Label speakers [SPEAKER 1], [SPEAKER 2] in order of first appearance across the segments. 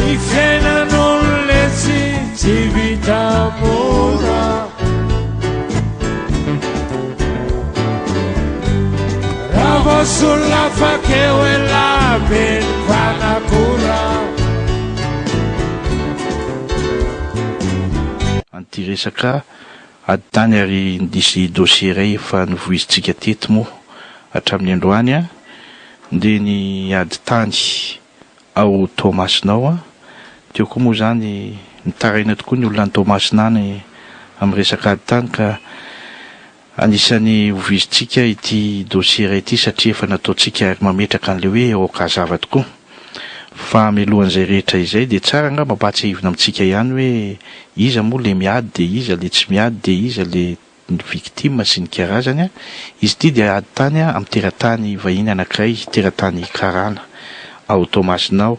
[SPEAKER 1] ny fiainan'olona tsy vita mora raha voasolona fakeo elabeny mpanakora.
[SPEAKER 2] Anty resaka aditany ary indisy dossier iray efa novoizintsika teto moa hatramin'ny androany a dia ny aditany ao Tomasinao a teo koa moa zany nitaraina tokoa ny olona ny Tomasina any amin'ny resaka aditany ka anisany hovizintsika ity dossier iray ity satria efa nataontsika mametraka an'ilay hoe aokazava tokoa fa mialohan'izay rehetra izay dia tsara nga mampatsy hivina amintsika ihany hoe iza moa le miady dia iza le tsy miady dia iza le victime sy ny karazany a. Izy ity dia aditany a amin'ny teratany vahiny anankiray teratany Karana ao Tomasinao.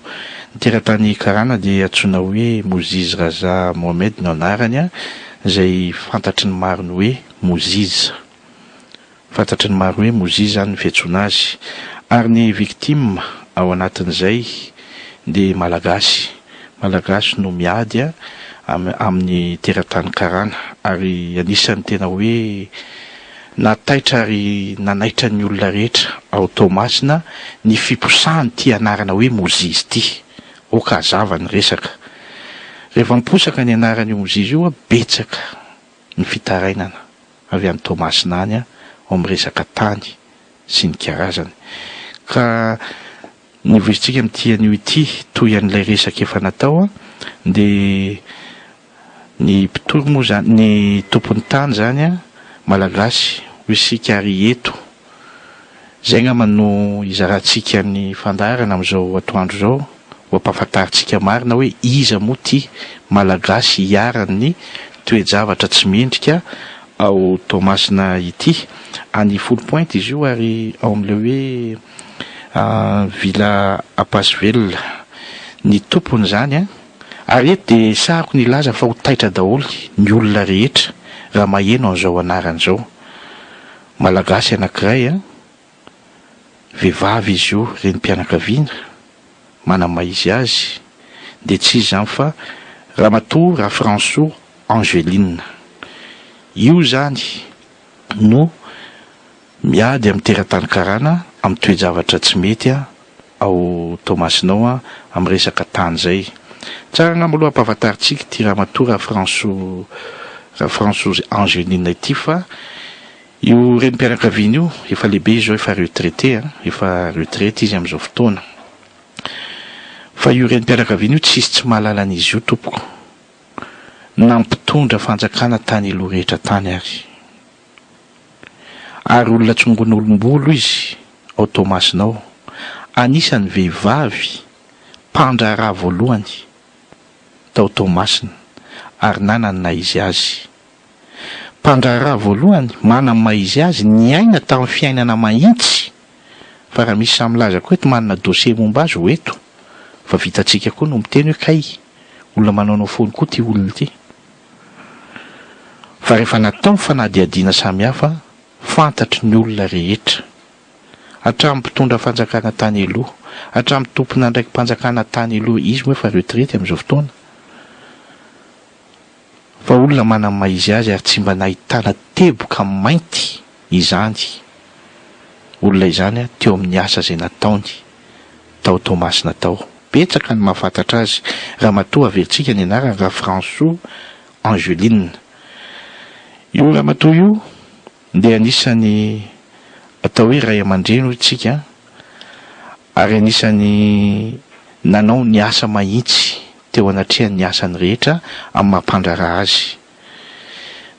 [SPEAKER 2] Ny teratany Karana dia antsoina hoe Moziz Raza Mohamed no anarany a izay fantatry ny maro ny hoe Moziz, fantatry ny maro hoe Moziz zany ny fiantsoana azy ary ny victime ao anatin'izay dia malagasy no miady a amin'ny teratany Karana ary anisany tena hoe nataitra ary nanaitra ny olona rehetra ao Tomasina ny fiposahany ty anarana hoe Moziz ty. Okazava ny resaka rehefa miposaka ny anarany Moziz io a betsaka ny fitarainana avy amin'ny Tomasina any a ao amin'ny resaka tany sy ny karazany ka ny voizintsika amin'ity anio ity toy an'ilay resaka efa natao a dia ny mpitoro moa zany ny tompon'ny tany zany a malagasy ho isika ary eto zay ngamba no izarantsika ny fandarana amin'izao atoandro zao ho ampahafantaritsika marina hoe iza moa ty malagasy hiaran'ny toe-javatra tsy mendrika ao Tomasina ity. Any full point izy io ary ao amin'ilay hoe Villa Apasvelona ny tompony zany a ary eto dia sahako ny laza fa ho taitra daholo ny olona rehetra raha maheno an'izao anarany zao. Malagasy anankiray a vehivavy izy io renim-pianakaviana manamaha izy azy dia tsy izy zany fa Ramatoa François Angeline. Io zany no miady amin'ny teratany Karana amin'ny toe-javatra tsy mety a ao Tomasinao a amin'ny resaka tany zay. Tsara ngamba aloha ampahafantaritsika ty Ramatoa François Angeline ity fa io renim-pianakaviana io efa lehibe izy zao efa retraité efa retraite izy amin'izao fotoana fa io renim-pianakaviana io tsisy tsy mahalala an'izy io tompoko nampitondra fanjakana tany aloha rehetra tany ary olona tsongon'olombolo izy ao Tomasinao. Anisan'ny vehivavy mpandraharaha voalohany tao Tomasina ary nanana izy azy. Mpandraharaha voalohany manana maha izy azy niaina tamin'ny fiainana mahitsy fa raha misy samilaza koa eto manana dossier momba azy ho eto fa vitantsika koa no miteny hoe kay olona manaonao foany koa ty olona ity fa rehefa natao ny fanadihadiana samihafa fantatry ny olona rehetra hatramin'ny mpitondra fanjakana tany aloha hatramin'ny tompona ndraiky mpanjakana tany aloha izy moa efa retraite amin'izao fotoana fa olona manana maha izy azy ary tsy mba nahitana teboka mainty izany olona izany a teo amin'ny asa izay nataony tao Tomasina tao. Betsaka ny mahafantatra azy. Ramatoa averintsika ny anarany François Angeline. Io ramatoa io dia anisany atao hoe ray aman-dreny itsika ary anisany nanao ny asa mahitsy teo anatrehany ny asany rehetra amin'ny mampandraharaha azy.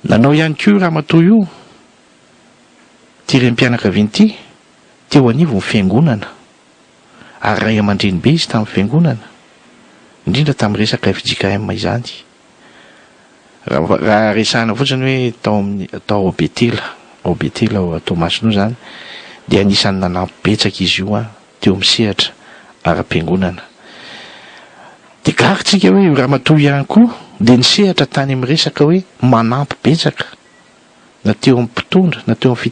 [SPEAKER 2] Nanao ihany koa ramatoa io ty renim-pianakaviana ity teo anivo ny fiangonana ary ray aman-dreny be izy tamin'ny fiangonana indrindra tamin'ny resaka FJKM izany. Raha resahana fotsiny hoe tao ao Betela ao Tomasina zany dia anisany nanampy betsaka izy io teo amin'ny sehatra ara-piangonana. Dia garitsika hoe ramatoa ihany koa dia nisehatra tany amin'ny resaka hoe manampy betsaka na teo amin'ny mpitondra na teo amin'ny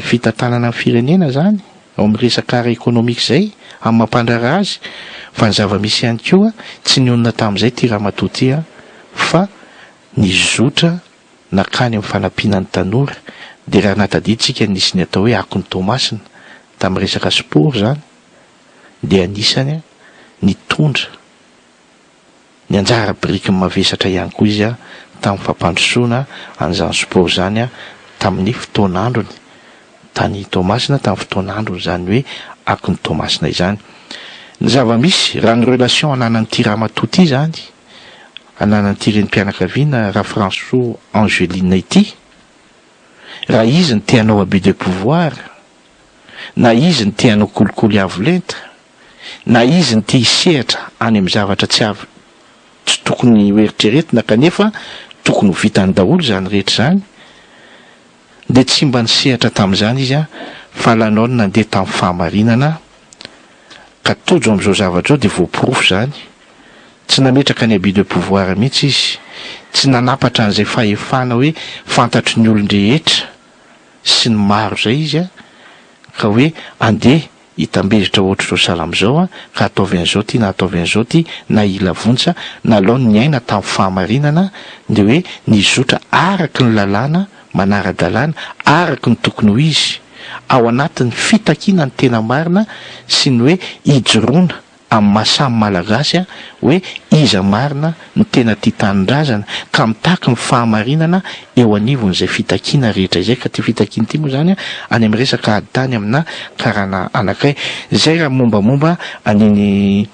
[SPEAKER 2] fitantanana ny firenena zany ao amin'ny resaka ara économique zay amin'ny mampandrara azy fa ny zava-misy ihany koa tsy nionona tamin'izay ty ramatoa ty fa nizotra nakany amin'ny fanampiana ny tanora dia raha natadiditsika nisy ny atao hoe Akony Tomasina tamin'ny resaka sport zany dia anisany nitondra ny anjara biriky mavesatra ihany koa izy tamin'ny fampandrosoana an'izany sport zany tamin'ny fotoan'androny tany Tomasina tamin'ny fotoan'androny zany hoe Akony Tomasina izany. Ny zava-misy raha ny relation ananan'ny ty ramatoa ty zany ananan'ny ty renim-pianakaviana raha François Angeline ity raha izy ny tianao abus de pouvoir na izy ny tianao kolikoly avo lenta na izy ny tia hisehatra any amin'ny zavatra tsy tokony hoeritreretina kanefa tokony ho vitany daholo zany rehetra zany dia tsy mba nisehatra tamin'izany izy fa lanao ny nandeha tamin'ny fahamarinana ka tojo amin'izao zavatra zao dia voaporofo zany tsy nametraka ny abus de pouvoir mihitsy izy tsy nanapatra an'izay fahefana hoe fantatry ny olon-drehetra sy ny maro zay izy ka hoe andeha hitambezitra ohatr'izao salamo zao ka ataovy an'izao ty na ataovy an'izao ty na ila vontsa na lao ny aina tamin'ny fahamarinana dia hoe nizotra araky ny lalàna manara-dalàna araky ny tokony ho izy ao anatin'ny fitakiana ny tena marina sy ny hoe hijoroana amin'ny mahasamy malagasy hoe iza marina ny tena tia tanindrazana ka mitaky ny fahamarinana eo anivon'izay fitakiana rehetra izay ka ty fitakiana ty moa zany any amin'ny resaka aditany amina karana anakay zay raha mombamomba aniny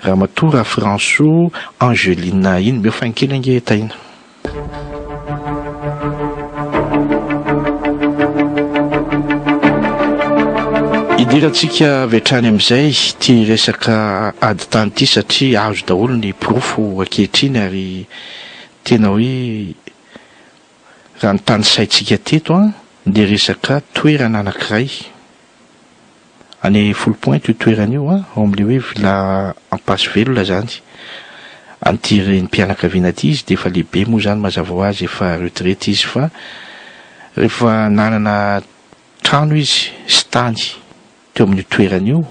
[SPEAKER 2] ramatoa François Angeline iny meo fankely ange taina. Idiratsika vetrany amin'izay ty resaka aditany ty satria azo daholo ny porofo ankehitriny ary tena hoe raha ny tany saitsika teto dia resaka toerana anankiray any folo point io toerana io ao amin'le hoe villa Ampasivelo zany anty renim-pianakaviana ty izy dia efa lehibe moa zany mazava ho azy efa retraite izy fa rehefa nanana trano izy sy tany teo amin'ny toerana io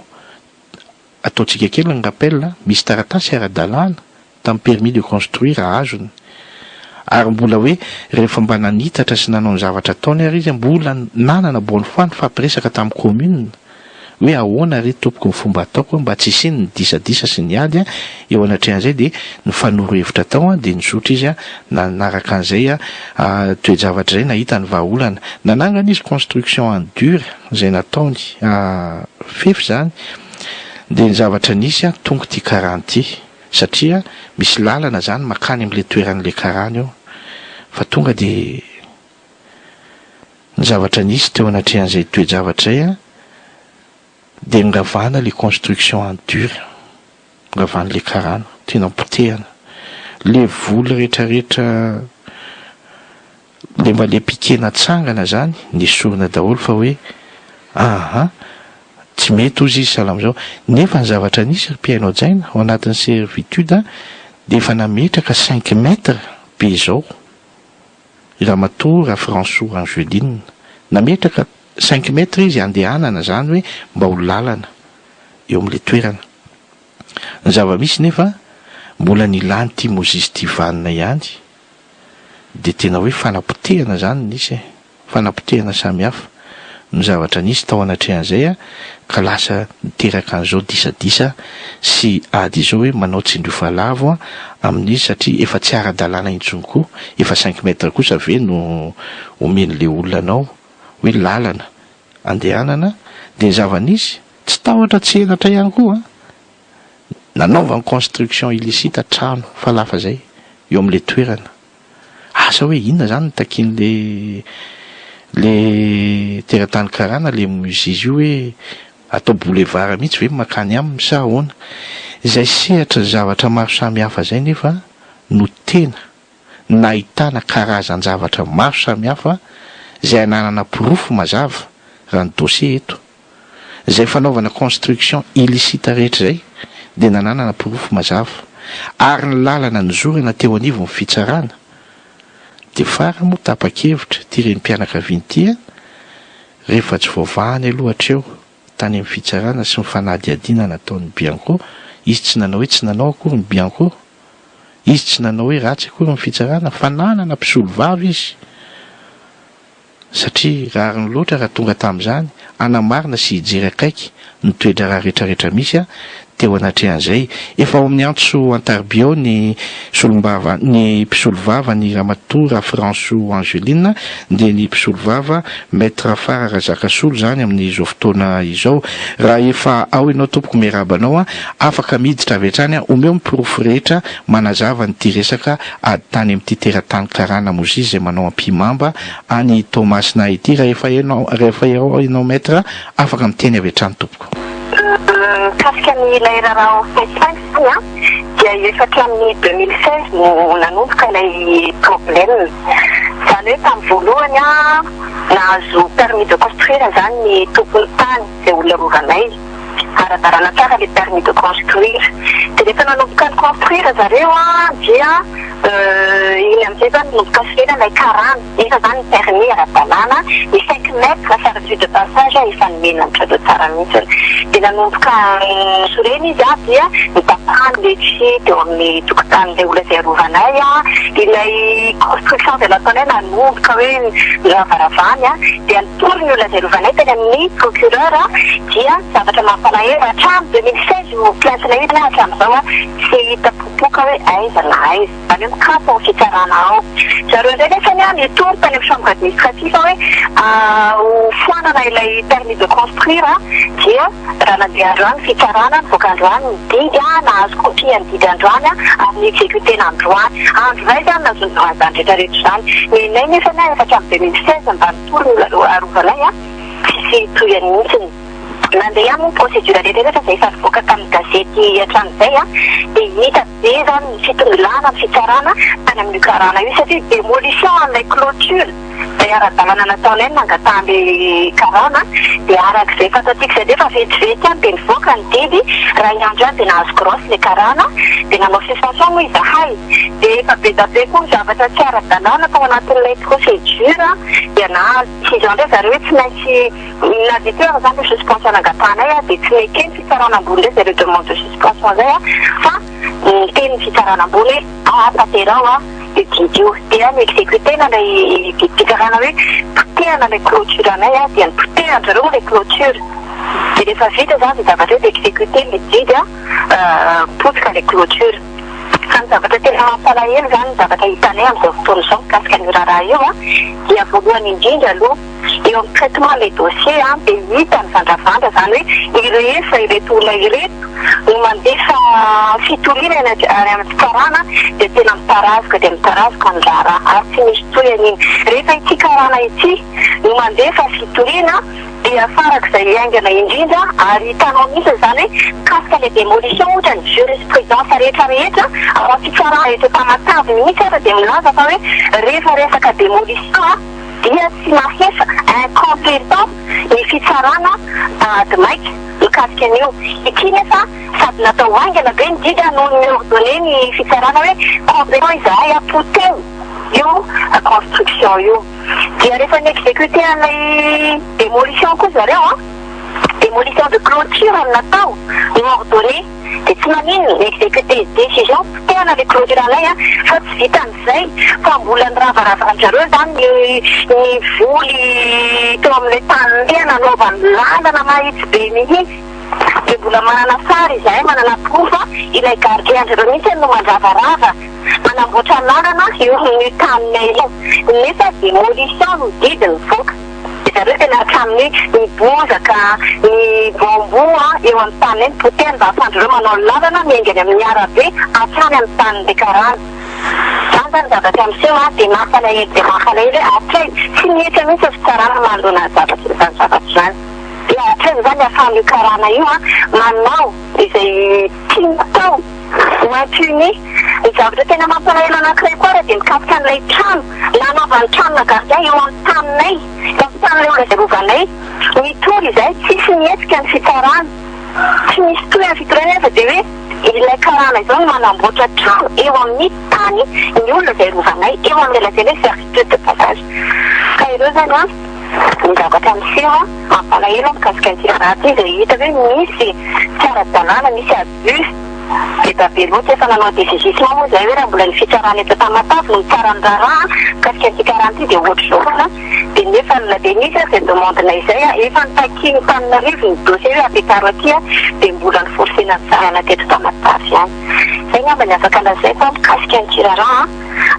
[SPEAKER 2] ataontsika kely ny rappel misy taratasy ara-dalàna tamin'ny permis de construire azony ary mbola hoe rehefa mba nanitatra sy nanao ny zavatra ataony ary izy mbola nanana bony foany fampiresaka tamin'ny commune hoe ahoana ry tompoko ny fomba ataoko mba tsy isiny ny disadisa sy ny ady eo anatrehan'izay dia ny fanoro hevitra tao dia nizotra izy nanaraka an'izay toe-javatra izay nahita ny vahaolana nanangana izy construction en dur izay nataony fefy zany dia ny zavatra nisy tonga ty karany ty satria misy lalana zany makany amin'le toeran'le karany eo fa tonga dia ny zavatra nisy teo anatrehan'izay toe-javatra izay dia ngavana le construction en dur ngavana le karana tena potehana le voly rehetrarehetra le mba le pikena tsangana zany nisorona daholo fa hoe tsy mety ozy izy salamo zao nefa ny zavatra nisy mpiainao jaina ao anatin'ny servitude dia efa nametraka 5 mètres be zao ramatoa François Angeline nametraka 5 mètres izy andehanana zany hoe mba ho lalana eo amin'le toerana ny zava-misy nefa mbola nilany ty mozisy ty vanina ihany dia tena hoe fanapotehana zany nisy fanapotehana samihafa ny zavatra nisy tao anatrehan'izay ka lasa niteraka an'izao disadisa sy ady izao hoe manao tsindriovalavo amin'izy satria efa tsy ara-dalàna intsony koa efa 5 mètres kosa ve no omen'le olona anao hoe lalana andehanana dia ny zava-nisy tsy tahotra tsy elatra ihany koa nanaova ny construction illicite trano falafa zay eo amin'le toerana asa hoe inona zany nitakin'le teratany karana le musée io hoe atao boulevard mihitsy ve makany aminy sa ahoana izay sehatra ny zavatra maro samihafa zay nefa no tena nahitana karazan-javatra maro samihafa izay ananana porofo mazava raha ny dossier eto izay fanaovana construction illicite rehetra zay dia nananana porofo mazava ary ny lalana nizorana teo anivon'ny fitsarana dia fara moa tapa-kevitra ty renim-pianakaviana ty rehefa tsy voavahany alohatreo tany amin'ny fitsarana sy mifanadiadiana nataon'ny Bianco, izy tsy nanao hoe tsy nanao akory ny Bianco, izy tsy nanao hoe ratsy akory ny fitsarana, fa nanana mpisolo vavy izy, satria rariny loatra raha tonga tamin'izany anamarina sy hijery akaiky ny toetra raha rehetrarehetra misy teo anatrehan'izay. Efa ao amin'ny antso Antarbio ny solombava, ny mpisolo vava ny Ramatoa François Angeline, dia ny mpisolo vava Maître Fara Razakasolo zany amin'izao fotoana izao. Raha efa ao ianao tompoko miarabanao afaka miditra avy hatrany omeo miprofo rehetra manazava nyity resaka ady tany amin'ity teratany karana mozy izay manao ampimamba any Tomasina ity. Rehefa ianao maître afaka miteny avy hatrany tompoko.
[SPEAKER 3] Kasika ilay raharaha Facebook dia efa hatramin'ny 2016 no nanomboka ilay problème. Izany hoe tamin'ny voalohany nahazo permis de construire zany ny tompony tany izay olona rovanay, aradarana tsara le permis de construire. Dia rehefa nanomboka ny construire zareo dia iny amin'izay zany nanomboka sirena ilay karana, efa zany ny permis ara-dalàna, ny 5 mètres service de passage efa nomenamitra do tsara mihitsy. Dia nanomboka sorena izy dia nitapahany le tsy teo amin'ny tokotanin'ilay olona izay rovanay ilay construction izay nataonay nanomboka hoe ravaravany dia nitorony olona izay rovanay teny amin'ny procureur dia zavatra mampalahelo hatramin'ny 2016 no plaintinay izy hatramin'izao tsy hita popoka hoe aiza na aiza, zany hoe mikapa ho fitsarana ao. Zareo indray nefa nitory tany amin'ny chambre administratif hoe ho foanana ilay permis de construire dia raha nandeha androany fitsarana nivoaka androany nididy nahazo kopia ny didy androany amin'ny exécuté n'androany andro ray zany nazondrany zany rehetrarehetra zany. Nenay nefa efa hatramin'ny 2016 mba nitory no arovalay tsisy toyany mihitsiny. Nandeha amin'ny procédure rehetrarehetra izay efa nivoaka tamin'ny gazety hatramin'izay dia hita be zany ny fitonilana ny fitsarana tany amin'ny karana io satria démolition an'ilay clôture izay ara-dalàna nataonay nangatahany karana dia arak'izay fantatiako izay efa vetivety any dia nivoaka ny didy raha iandro any dia nahazo grosse le karana dia nanao suspension moa izahay dia efa be da be koa ny zavatra tsy ara-dalàna tao anatin'ilay procédure dia nahazo décision ndray zareo hoe tsy maintsy nadeteur zany le suspension nangatanay dia tsy mekeny fitsarana ambony ndray zareo demande de suspension zay fa teny fitsarana ambony apaterao didy io dia mi-exécuté na ilay fikarana hoe potehana ilay clôture anay dia nipotehana ilay clôture dia rehefa vita zany dia zavatra hoe dia exécuté le didy potika ilay clôture. Fa ny zavatra tena mampalahelo zany ny zavatra hitanay amin'izao fotoana izao mikasika ny raharaha io dia voalohany indrindra aloha eo amin'ny traitement le dossier dia hita ny vandravandra zany hoe irefa ireto olona ireto no mandefa fitoliana any amin'ny fikarana dia tena mitarazika dia mitarazika ny raharaha ary tsy misy toyany iny. Rehefa ity karana ity no mandefa fitoliana dia farak'izay aingana indrindra ary hitanao mihitsy zany hoe kasika le démolition ohatra ny jurisprudence rehetrarehetra ao amin'ny fitsarana rehetra tamatavy mihitsy dia milaza fa hoe rehefa resaka démolition dia tsy mahesa incompétent ny fitsarana ady maika mikasika an'io. Ity nefa sady natao aingana be ny didy noho ny ordonné ny fitsarana hoe compétent izahay apoteo io construction io. Dia rehefa ni-exécuté an'ilay démolition koa zareo démolition de clôture no natao no ordonné dia tsy manino ni-exécuté décision potehana le clôture anay fa tsy vita an'izay fa mbola ny ravaravanjareo zany ny voly teo amin'ilay tany nanaovany lalana mahitsy be mihitsy dia mbola manana sary izahay manana profa ilay gardien-jareo mihitsy no mandravarava manamboatra lalana eo ny taninay io nefa démolition no didy nivoaka. Zareo tena hatramin'ny nibozaka ny bambo eo amin'ny tany eny potehany mba ahafahanjareo manao lalana miaingany amin'ny arabe hatrany amin'ny tanin'ilay karana. Zany zany zavatra amin'izao dia mampalahelo dia mampalahelo hoe hatray tsy mihitsy mihitsy fitsarana manoloana zavatra zany zavatra zany. Dia hatray zany ahafahan'io karana io manao izay tiany atao mampuni ny zavatra tena mampalahelo anankiray koa dia mikasika an'ilay trano nanaovany tranona gardien eo amin'ny taninay tan'ilay olona izay rovanay mitory izay tsisy mihetsika ny fitsarana tsy misy toy ny fitorana fa dia hoe ilay karana izao no manamboatra trano eo amin'ny tany ny olona izay rovanay eo amin'ny elatsela hoe servitude de passage ka ireo zany zavatra amin'seho mampalahelo mikasika an'ity raha ty izay hita hoe misy tsy ara-dalàna misy abus dia be loatra efa nanao décisissement moa izay hoe raha mbola ny fitsarana eto Tamatave no mitsara ny raha kasika an'ity karan'ity dia ohatr'izao foana dia nefa dia misy izay demandena izay efa nitakiany Antananarivo ny dossier hoe ampiakaro aty dia mbola ny forcena ny tsarana teto Tamatave ihany izay ngamba ny afaka lazaiko mikasika an'ity raha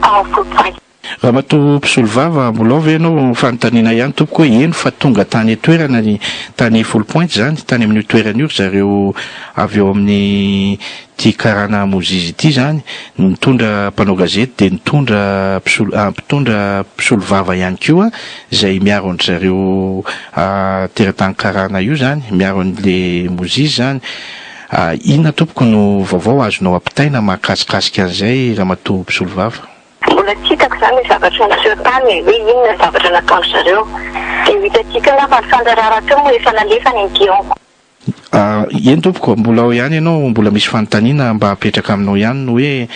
[SPEAKER 3] ao fotoana.
[SPEAKER 2] Ramatoa Mpisolovava mbola ve ianao fanontaniana ihany tompoko hoe eno fa tonga tany toerana ny tany Full Point zany tany amin'ny toerana io zareo avy eo amin'ny ty karana mozizy ity zany nitondra mpanao gazety dia nitondra Mpisolovava ihany koa izay miaro an zareo teratany karana io zany miaro an'le mozizy zany. Inona tompoko no vaovao azonao ampitaina mahakasikasika an'izay Ramatoa Mpisolovava?
[SPEAKER 3] Mbola tsitako zany ny zavatra naseho tany hoe inona ny zavatra nataony zareo dia hitatsika ngamba ny fandarara teo moa efa nalefa ny guionko.
[SPEAKER 2] Eny tompoko mbola ao ihany ianao mbola misy fanontaniana mba apetraka aminao ihany no hoe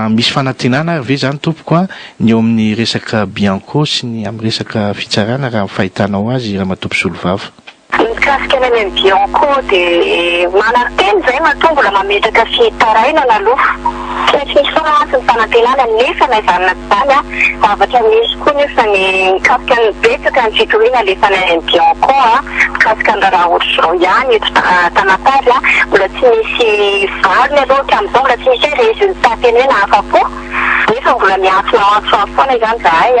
[SPEAKER 2] misy fanantenana ve zany tompoko ny eo amin'ny resaka Bianco sy ny amin'ny resaka fitsarana raha fahitanao azy Ramatoa Mpisolovava?
[SPEAKER 3] Mikasika ny amin'ny Bianco dia mananteny izay matoa mbola mametraka fitarainana aloha tsy misy foana ny fanantenana nefa naizanona zany zavatra misy koa nefa ny mikasika ny betsaka ny fitoriana alefa ny amin'ny Bianco mikasika ny raha ohatr'izao ihany eto Tamatave mbola tsy misy valiny aloha hatramin'izao mbola tsy misy hoe résultat teny hoe nahafa-po nefa mbola miantso foana izany zahay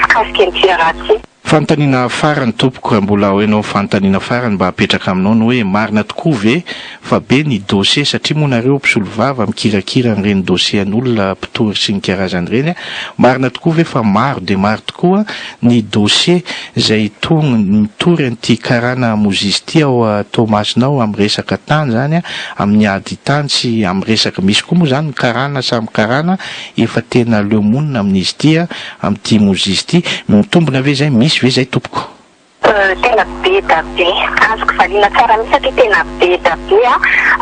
[SPEAKER 3] mikasika ny raha ty.
[SPEAKER 2] Fanontaniana farany tompoko raha mbola ao ianao fanontaniana farany mba apetraka aminao no hoe marina tokoa ve fa be ny dossier satria moa nareo Mpisolovava mikirakira n'ireny dossier an'olona mpitory sy ny karazan'ireny marina tokoa ve fa maro dia maro tokoa ny dossier izay mitory an'ity karana mozizy ity ao Tomasinao amin'ny resaka tany zany amin'ny ady tany sy amin'ny resaka misy koa moa zany ny karana samy karana efa tena lemonina amin'izy ity amin'ity mozizy ity mitombona ve zay misy ve zay tompoko?
[SPEAKER 3] Tena be da be azoko valiana tsara misy satria tena be da be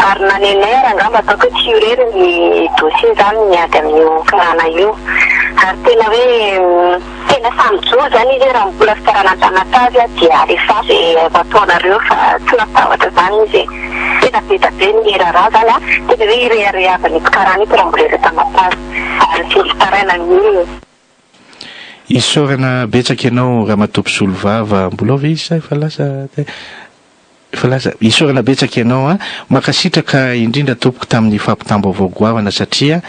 [SPEAKER 3] ary nanenera angamba ataoko hoe tsy irery ny dossier zany miady amin'io karana io ary tena hoe tena samyjo zany izy raha mbola fitarana Tamatave dia alefa izay ataonareo fa tsy natahatra zany izy tena be da be ny raha zany tena hoe ireharehavany karana ito raha mbola ire Tamatave ary tsy fitaraina ny olona.
[SPEAKER 2] Isorana betsaka ianao Ramatoa Mpisolovava mbola ve izy efa lasa isorana betsaka ianao makasitraka indrindra tompoko tamin'ny fampitambo avaogoavana satria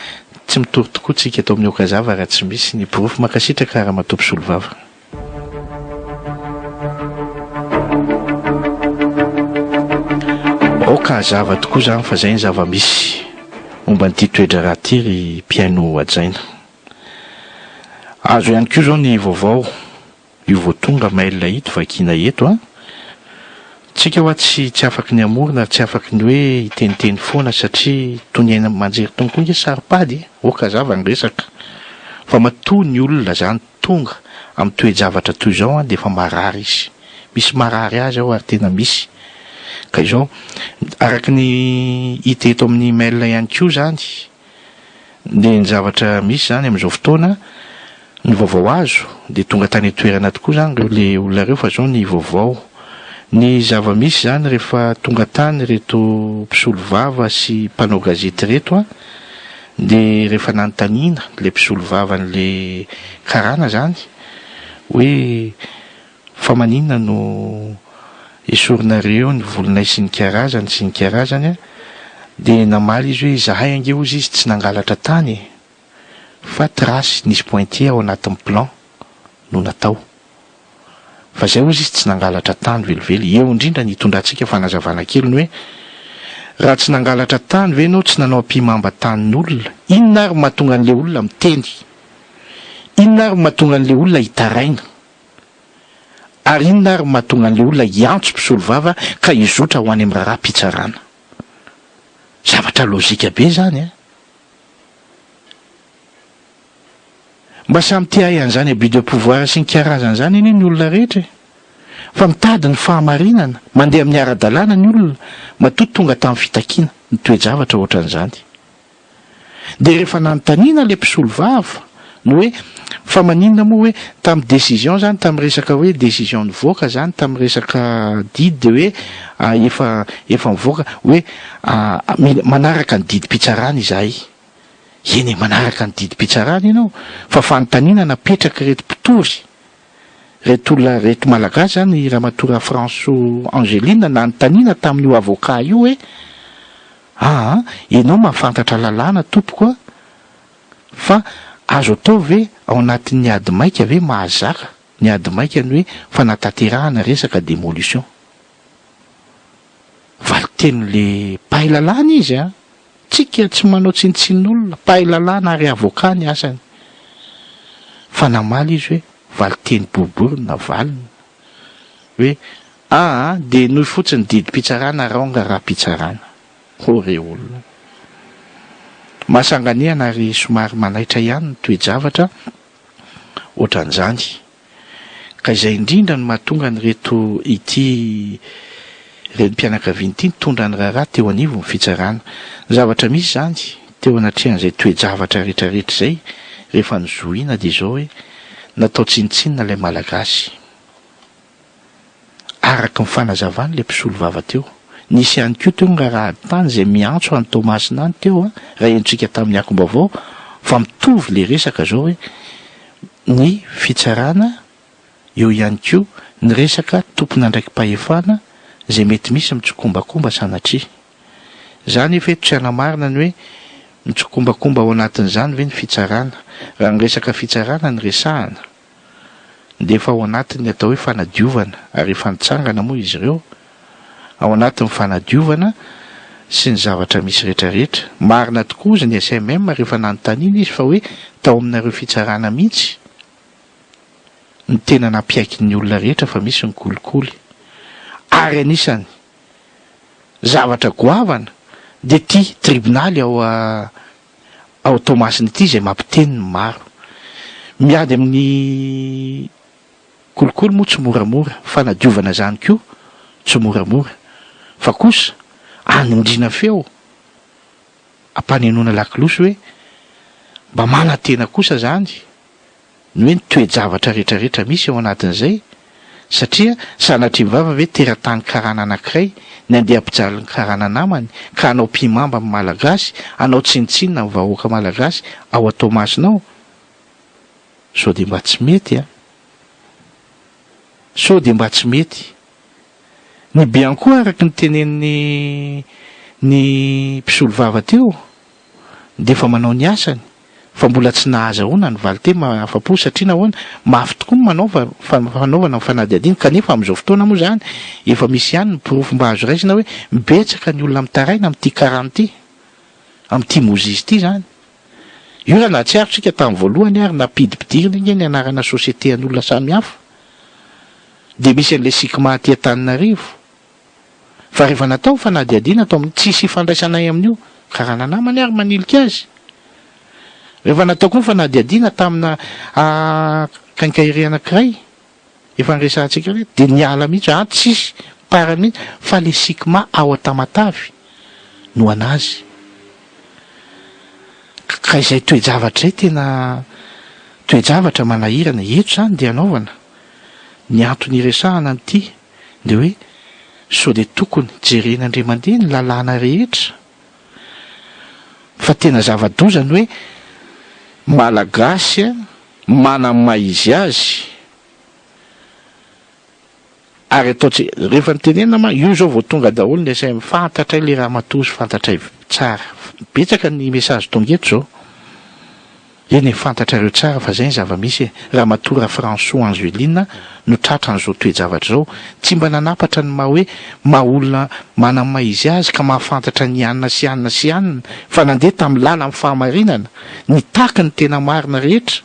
[SPEAKER 2] tsy mitory tokoa tsika eto amin'ny okazava raha tsy misy ny porofo makasitraka Ramatoa Mpisolovava. Okazava tokoa zany fa zay ny zava-misy momba n'ity toedra raha ty ry mpiaino ajaina. Azo ihany koa zao ny vaovao io vao tonga mail ito vakina eto tsika hoa tsy afaky ny amorona tsy afaky ny hoe iteniteny foana satria toniaina manjery tonga koa nge saripady okazava ny resaka fa matoa ny olona zany tonga amin'ny toe-javatra toy izao dia efa marary izy misy marary azy ao ary tena misy ka izao araky ny hita eto amin'ny mail ihany koa zany dia ny zavatra misy zany amin'izao fotoana ny vaovao azo dia tonga tany toerana tokoa zany reo le olona reo fa zao ny vaovao ny zava-misy zany rehefa tonga tany reto Mpisolovava sy mpanao gazety reto dia rehefa nanontaniana le Mpisolovava n'le karana zany hoe fa maninona no esorinareo ny volonay sy ny karazany dia namaly izy hoe zahay ange ozy izy tsy nangalatra tany fa trasy nisy pointier ao anatin'ny plan no natao fa zay ozy izy tsy nangalatra tany velively eo indrindra ny tondratsika fanazavana kely ny hoe raha tsy nangalatra tany ve ianao tsy nanao ampimamba tanin'olona inona ary mahatonga an'le olona miteny inona ary mahatonga an'le olona hitaraina ary inona ary mahatonga an'le olona hiantso Mpisolovava ka hizotra ho any amin'ny raharaham-pitsarana zavatra lozika be zany mba samy tia an'izany abus de pouvoir sy ny karazana zany iny ny olona rehetra fa mitady ny fahamarinana mandeha amin'ny ara-dalàna ny olona matoa tonga tamin'ny fitakiana ny toe-javatra ohatran'izany dia rehefa nanontaniana le Mpisolovava no hoe fa maninona moa hoe tamin'ny décision zany tamin'ny resaka hoe décision nivoaka zany tamin'ny resaka didy de hoe efa mivoaka hoe manaraka ny didim-pitsarana izahay eny manaraka ny didim-pitsarana ianao fa fanontaniana napetraka reto mpitory reto olona reto malagasy zany ramatoa François Angeline nanontaniana tamin'io avocat io hoe ianao mahafantatra lalàna tompoko fa azo atao ve ao anatin'ny ady maika ve mahazaka ny ady maika ny hoe fanatanterahana resaka démolition valiteny le pahay lalàna izy tsika tsy manao tsinotsinon'olona pahay lalàna ary avocat ny asany fa namaly izy hoe valiteny boribory na valiny hoe de noho fotsiny didim-pitsarana raonga raha-pitsarana re olona mahasanganiana ary somary manaitra ihany ny toe-javatra ohatran'izany ka izay indrindra no mahatonga ny reto ity reny mpianakaviana ity nitondra ny raharaha teo anivo ny fitsarana zavatra misy zany teo anatrehan'izay toe-javatra rehetrarehetra izay rehefa nizoina dia izao hoe natao tsinitsinina ilay malagasy araka ny fanazavany ilay mpisolo vava teo nisy ihany koa teo nga raha tany izay miantso any Tomasina any teo raha entrika tamin'ny akom-baovao fa mitovy le resaka zao hoe ny fitsarana eo ihany koa ny resaka tompona ndraiky mpahefana izay mety misy mitsokombakomba sanatria zany efa eto tsy anamarina ny hoe mitsokombakomba ao anatin'izany ve ny fitsarana raha ny resaka fitsarana ny resahana dia efa ao anatin'ny atao hoe fanadiovana ary efa nitsangana moa izy ireo ao anatin'ny fanadiovana sy ny zavatra misy rehetrarehetra marina tokoa izy ny SMM rehefa nanontaniana izy fa hoe tao aminareo fitsarana mihitsy ny tena nampiaiky ny olona rehetra fa misy ny kolikoly ary anisany zavatra goavana dia ty tribunaly ao Tomasina ity izay mampiteny ny maro miady amin'ny kolikoly moa tsy moramora fanadiovana zany koa tsy moramora fa kosa anindrina feo ampanenoana lakilosy hoe mba manatena kosa zany ny hoe ny toe-javatra rehetrarehetra misy ao anatin'izay satria sanatria mivava ve teratany karana anankiray ny andeha ampijaly ny karana namany ka anao mpimamba amin'ny malagasy anao tsinitsinina amin'ny vahoaka malagasy ao Tomasinao sao dia mba tsy mety sao dia mba tsy mety ny Bianco araka ny tenen'ny mpisolo vava teo dia efa manao ny asany fa mbola tsy nahazahoana ny valiteny mahafa-po satria nahoana mafy tokoa fanaovana ny fanadihadiana kanefa amin'izao fotoana moa zany efa misy ihany ny porofo mba azo raisina hoe mibetsaka ny olona mitaraina amin'ity karana ity amin'ity mozizy ity zany io raha nahatsiarotsika tamin'ny voalohany ary napidipidirina iny ny anarana sosiete an'olona samihafa dia misy an'ilay sikma aty Antananarivo fa rehefa natao fanadihadiana atao amin'ny tsisy ifandraisanay amin'io karana namany ary manilika azy rehefa natao koa fanadihadiana tamina kankairy anankiray efa nresantsika reto dia niala mihitsy tsisy parany mihitsy fa le sikma ao Tamatavy no anazy ka izay toe-javatra izay tena toe-javatra manahirana eto zany dia anaovana ny antony iresahana an'ity dia hoe sao dia tokony jerenandre mandeha ny lalàna rehetra fa tena zava-dozany hoe malagasy manamaizy azy ary ataotsy rehefa nitenena ma io zao vao tonga daholo ny asay fantatra le raha matozy fantatra tsara betsaka ny mesazy tonga eto zao eny fantatrareo tsara fa zay ny zava-misy raha matora François Angeline no tratra n'izao toe-javatra zao tsy mba nanapatra ny maha hoe maha-olona manamaizy azy ka mahafantatra ny anina sy anina sy anina fa nandeha tamin'ny lala amin'ny fahamarinana ny taky ny tena marina rehetra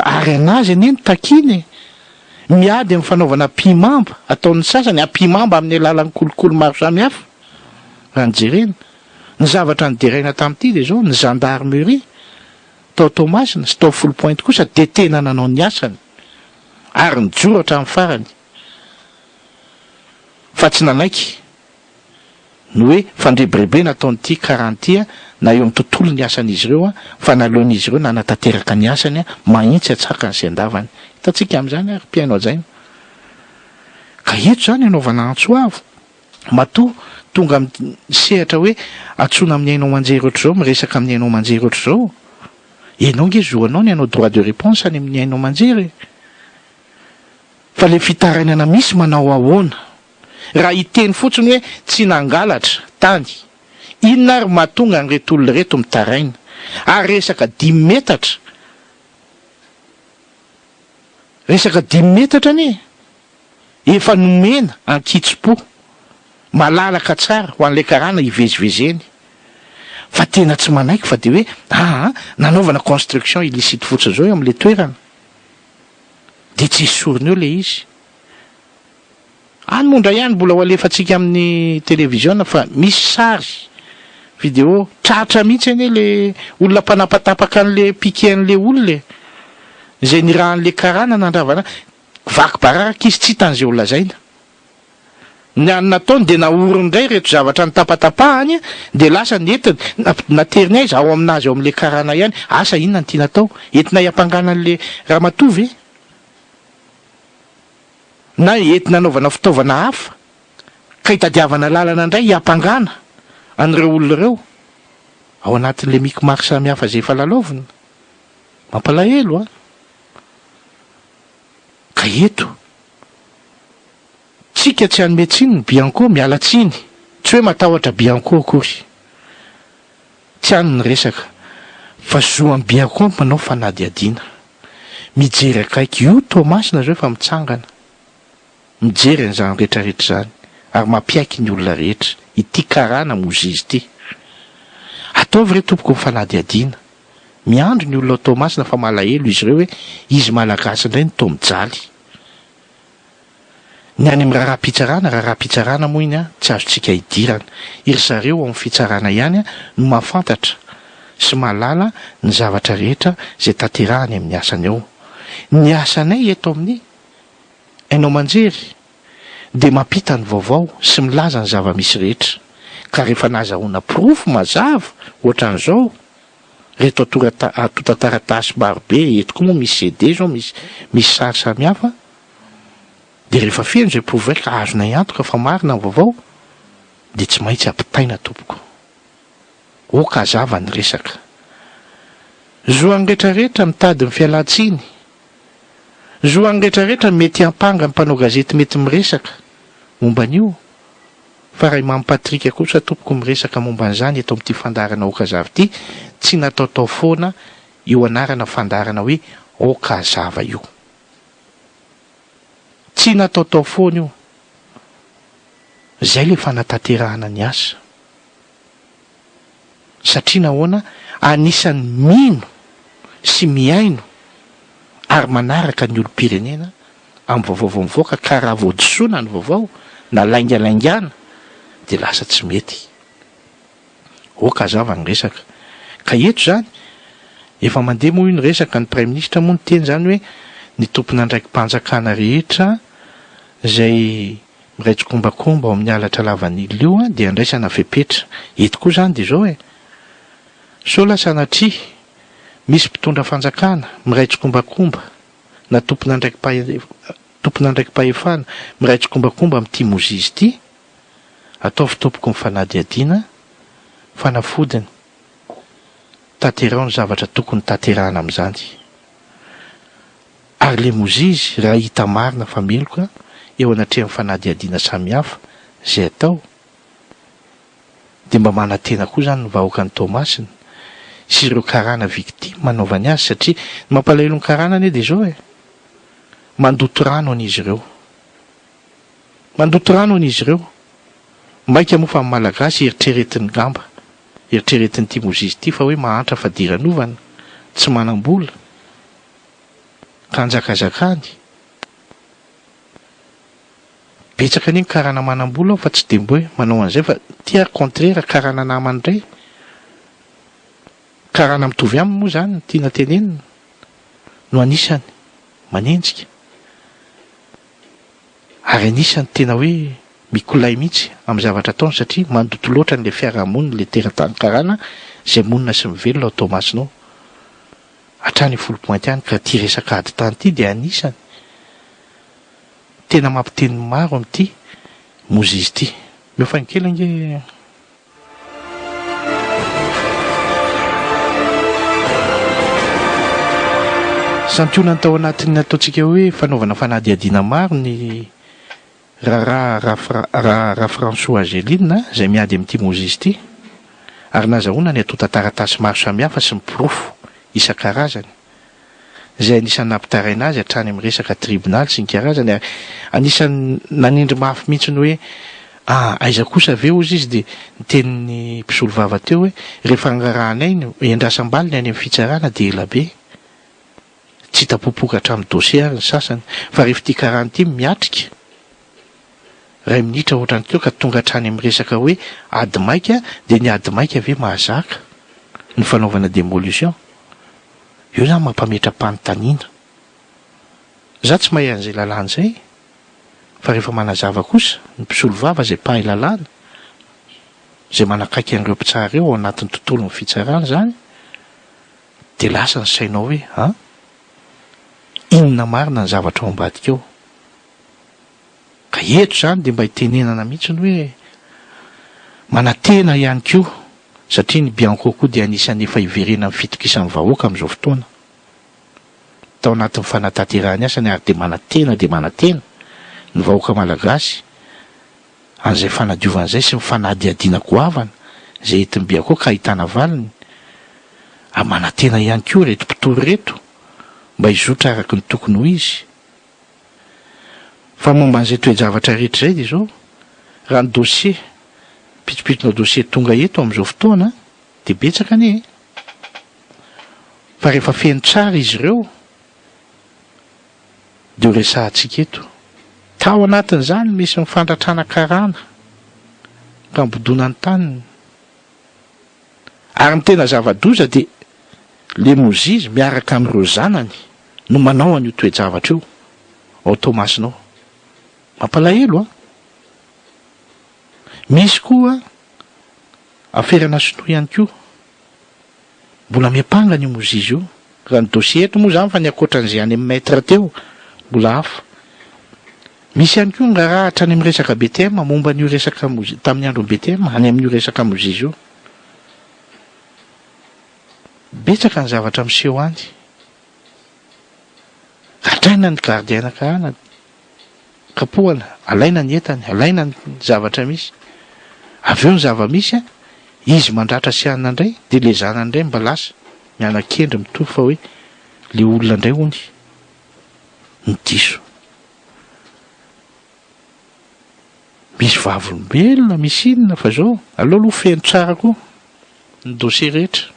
[SPEAKER 2] ary anazy eny takiny miady amin'ny fanaovana mpimamba ataon'ny sasany ampimamba amin'ny alalan'ny kolokolo maro samihafa raha nijerena ny zavatra nideraina tamin'ity dia zao ny gendarmerie tao Tomasina sy tao Full Point kosa dia tena nanao ny asany ary nijoro hatramin'ny farany fa tsy nanaiky no hoe fandrebiribe nataonyity karanty na eo amin'ny tontolo ny asan'izy ireo fa nalohan'izy ireo nanatanteraka ny asany mahitsy atsaka ny zandavany hitantsika amin'izany ary mpiaino ajaina ka eto zany anaovana antsoavo matoa tonga sehatra hoe atsona amin'ny ainao manjery ohatr' zao miresaka amin'ny ainao manjery ohatr' zao ianao nge zoanao ny anao droit de réponse any amin'ny ainao manjery fa le fitaranana misy manao ahoana raha hiteny fotsiny hoe tsy nangalatra tany inona ary mahatonga nyreto olona reto mitaraina ary resaka 10 metatra anie efa nomena ankitso-po malalaka tsara ho an'ilay karana hivezivezeny fa tena tsy manaiky fa de hoe nanaovana construction illicite fotsiny zao eo amin'le toerana de tsy sorony eo le izy any mondra ihany mbola ho alefatsika amin'ny télévision fa misy sary vidéo tratra mihitsy anie le olona mpanapatapaka an'le piquen'le olona izay nirahan'le karana nandravana vaky bararaka izy tsy tan'izay olona zaina ny any nataony de naorondray reto zavatra nitapatapahany de lasa netiny nateriny aiza ao aminazy ao amin'le karana ihany asa inona ny tiana tao entina hiampangana an'le raha matovy na entina anaovana fitaovana hafa ka hitadiavana lalana indray hiampangana an'ireo olona ireo ao anatin'le miky maro samihafa zay efa lalaovina mampalahelo ka eto tsika tsy hanome tsiny ny bianco miala tsiny tsy hoe matahotra bianco akory tsy hany ny resaka fa zoan'ny bianco manao fanadiadiana mijery akaiky io tomasina zao efa mitsangana mijery an'izany rehetrarehetra zany ary mampiaiky ny olona rehetra ity karana mozy izy ity ataovy re tompoko mifanadiadiana miandro ny olona tomasina fa malahelo izy ireo hoe izy malagasy indray ny tomijaly ny any amin'ny raharaham-pitsarana moa iny tsy azotsika hidirana iry zareo ao amin'ny fitsarana ihany no mahafantatra sy mahalala ny zavatra rehetra zay tanterahany amin'ny asany ao ny asanay eto amin'ny ainao manjery de mampita ny vaovao sy milaza ny zava-misy rehetra ka rehefa nazahoana profo mazava ohatran'izao reto atotataratasy marobe eto koa moa misy CD zao misy sary samihafa de rehefa feno zay provay ka azona iantoka fa marina ny vaovao de tsy maintsy ampitaina tompoko okazava ny resaka zoan'ny rehetrarehetra mitady ny fialan-tsiny zoan'ny rehetrarehetra mety hampanga ny mpanao gazety mety miresaka momba an'io fa raha Imam Patrika kosa tompoko miresaka momba an'izany eto amin'ity fandarana okazava ity tsy nataotao foana io anarana fandarana hoe okazava io tsy nataotao foana io zay le fanatanterahana ny asa satria nahoana anisan'ny mino sy miaino ary manaraka ny olom-pirenena amin'ny vaovao mivoaka ka raha voadisoana ny vaovao na laingalaingana de lasa tsy mety okazava ny resaka ka eto zany efa mandeha moa io ny resaka ny prime ministre moa ny teny zany hoe ny tompona ndraiky mpanjakana rehetra zay miraitsy kombakomba ao amin'ny alatra lavan'ilo io de andraisana fepetra eto koa zany de zao so la sanatria misy mpitondra fanjakana miraitsy kombakomba na tompona ndraiky pahefana miraitsy kombakomba amin'ity mozy izy ity ataovy tompoko mifanadiadiana fanafodiny tanterao ny zavatra tokony tanterahana amin'izany ary le mozy izy raha hita marina fa meloka eo anatreha mifanadiadiana samihafa zay atao de mba manatena koa zany ny vahoaka ny Tomasina sy ireo karana victime manaovany azy satria mampalahelo ny karana anie de zao mandoto rano an'izy ireo maika moa fa amin'ny malagasy eritreretiny gamba eritreretiny ty mozy izy ty fa hoe mahantra fa diranovana tsy manam-bola ka anjakazakany betsaka an'iny karana manam-bola fa tsy de mbo hoe manao an'izay fa tia contraire karana namany indray karana mitovy aminy moa zany tiana tenenina no anisany manenjika ary anisany tena hoe mikolay mihitsy amin'ny zavatra ataony satria mandoto loatra n'le fiarahamonina le teratany-karana zay monina sy mivelona ao Tomasinao hatrany folo-pointy ihany ka ty resaka ady tany ity dia anisany tena mampiteny maro amin'ity mozizy ity miofainy kely ange santionany tao anatin'ny ataontsika hoe fanaovana fanadihadiana maro ny raha François Angéline zay miady amin'ity mozizy ity ary nazahoana ny atao tantaratasy maro samihafa sy mipirofo isan-karazany zay anisan'ny nampitaraina azy hatrany amin'ny resaka tribunal sy ny karazany ary anisan'ny nanindry mafy mihitsy ny hoe aiza kosa ve ozy izy dia nitenin'ny mpisolo vava teo hoe rehefa nrarahanay endrasam-baly ny any amin'ny fitsarana dia elabe tsy hitapopoka hatramin'ny dossier ary ny sasany fa rehefa ity karany ity miatrika ray minitra ohatrany teo ka tonga hatrany amin'ny resaka hoe ady maika dia ny ady maika ave mahazaka ny fanaovana démolition io zany mampametra-panontaniana za tsy mahay an'izay lalàna zay fa rehefa manazava kosa ny mpisolo vava zay pahay lalàna zay manakaiky an'ireo mpitsara ireo ao anatin'ny tontolo ny fitsarana zany dia lasa ny sainao hoe inona marina ny zavatra ao ambadika eo ka eto zany dia mba hitenenana mihitsy ny hoe manatena ihany koa satria ny Bianco koa dia anisan'ny efa hiverena amin'ny fitokisan'ny vahoaka amin'izao fotoana tao anatin'ny fanatanterahany asany ary dia manatena ny vahoaka malagasy an'izay fanadiovan'izay sy mifanadihadiana goavana zay entin'ny Bianco ka ahitana valiny ary manatena ihany koa reto mpitory reto mba hizotra araky ny tokony ho izy fa momba an'izay toe-javatra rehetra izay dia zao raha ny dossier pitsopitrona dossier tonga eto amin'izao fotoana dia betsaka anie fa rehefa feno tsara izy ireo dia ho resahantsika eto tao anatin'izany misy mifandratrana karana ka mbodona ny taniny ary ny tena zava-doza dia le mozizy miaraka amin'ireo zanany no manao an'io toe-javatra io ao Tomasinao mampalahelo misy koa aferana sinoa ihany koa mbola miapangana io mozizy io raha ny dossier eto moa zany fa niakoatran'izay any amin'ny maître teo mbola hafa misy ihany koa nyrarahatra any amin'ny resaka BTM momba an'io resaka tamin'ny andron'ny BTM any amin'io resaka mozizy io betsaka ny zavatra miseho any ratraina ny gardiana kahana kapohana alaina ny entany alaina ny zavatra misy avy eo ny zava-misy izy mandratra sy anina indray dia le zanany indray mba lasa mianan-kendry mitovy fa hoe le olona indray hony ny diso misy vavolombelona misy inona fa zao aloha feno tsara koa ny dossier rehetra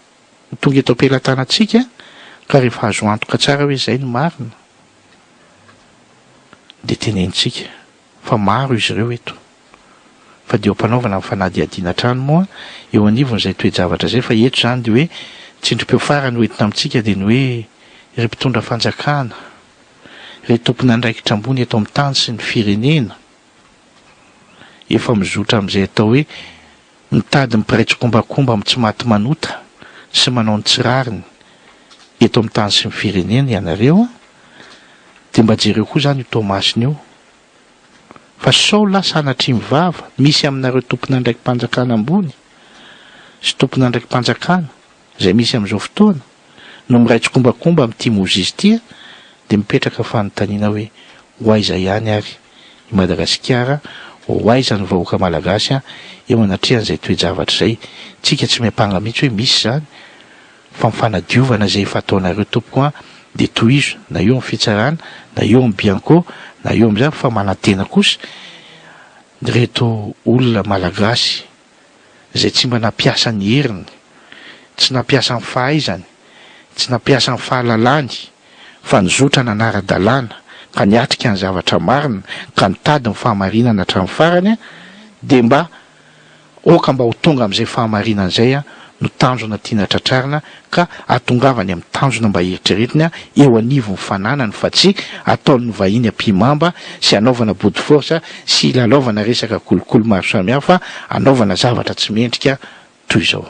[SPEAKER 2] ny tonga eto am-pelantanantsika ka rehefa azo antoka tsara hoe izay ny marina dia tenenitsika fa maro izy ireo eto fa dia mpanaovana amin'ny fanadihadiana trano moa eo anivon'izay toe-javatra zay fa eto zany dia hoe tsindrim-peo farany hoentina amintsika dia ny hoe ire mpitondra fanjakana ire tompona andraikitra ambony eto amin'ny tany sy ny firenena efa mizotra amin'izay atao hoe mitady mipiraitsy kombakomba amin'ny tsy maty manota sy manao ny tsirariny eto amin'ny tany sy ny firenena ianareo dia mba jereo koa zany io Tomasina io fa sao lasa anatry mivava misy aminareo tompona andraiky mpanjakana ambony sy tompona andraiky mpanjakana izay misy amin'izao fotoana no miraitsy kombakomba amin'ity mozizy ity dia mipetraka fanontaniana hoe ho aiza ihany ary i Madagasikara ho aiza ny vahoaka malagasy eo anatrehan'izay toe-javatra izay tsika tsy miampanga mihitsy hoe misy zany fa mifanadiovana izay efa ataonareo tompoko dia tohizo na eo amin'ny fitsarana na eo amin'ny Bianco na eo amin'izay fa manantena kosa reto olona malagasy izay tsy mba nampiasa ny heriny tsy nampiasa ny fahaizany tsy nampiasa ny fahalalany fa nizotra nanara-dalàna ka niatrika ny zavatra marina ka nitady ny fahamarinana hatramin'ny farany dia mba oka mba ho tonga amin'izay fahamarinana izay no tanjona tiana tratrarina ka atongavany amin'ny tanjona mba eritreretina eo anivo ny fananany fa tsy ataony vahiny ampimamba sy anaovana body force sy lalaovana resaka kolokolo maro samihafa anaovana zavatra tsy mendrika toy izao.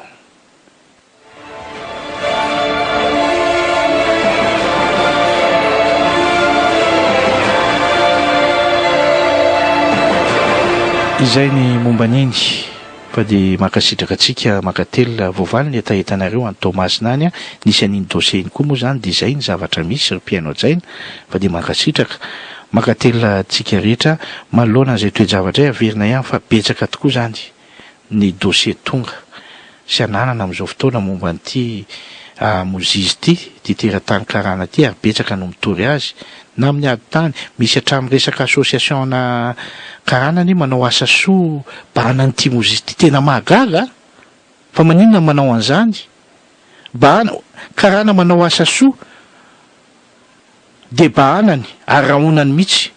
[SPEAKER 2] Izay ny momba niny fa dia makasitraka atsika makatelina voavaly ny etaetanareo any Tomasina any nisy an'iny dossier iny koa moa zany dia izay ny zavatra misy ry mpiaino an-tsaina fa dia makasitraka makatelina atsika rehetra manoloana an'izay toe-javatra hoe averina ihany fa betsaka tokoa zany ny dossier tonga sy ananana amin'izao fotoana momba an'ity mozizy ty teratany karana ty ary betsaka no mitory azy na amin'ny ady tany misy hatramin'ny resaka association na karana ny manao asa soa bahana n'ity mozizy ty tena mahagaga fa maninona manao an'izany bahana karana manao asa soa de bahanany ary rahonany mihitsy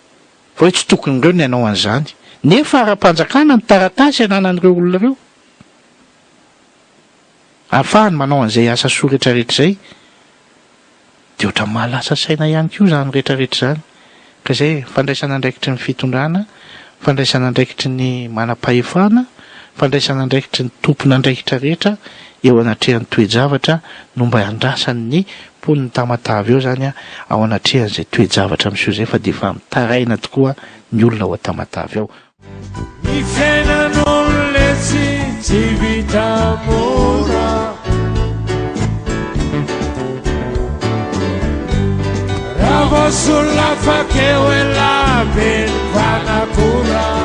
[SPEAKER 2] fa hoe tsy tokony ireo ny anao an'izany nefa ara-panjakana ny taratasy ananan'ireo olona ireo ahafahany manao an'izay asa soa rehetrarehetra zay de ohatra mahalasa saina ihany koa zany rehetrarehetra zany ka izay fandraisana andraikitry ny fitondrana fandraisana andraikitry ny manam-pahefana fandraisana andraikitry ny tompona andraikitra rehetra eo anatrehan'ny toe-javatra no mba andrasany ny poniny tamatavy eo zany ao anatrehan'izay toe-javatra miseho zay fa dia efa mitaraina tokoa ny olona ao atamatavy ao.
[SPEAKER 1] Ny fiainan'olona tsy vita mora raha voasolona fakeo ela be ny fanakora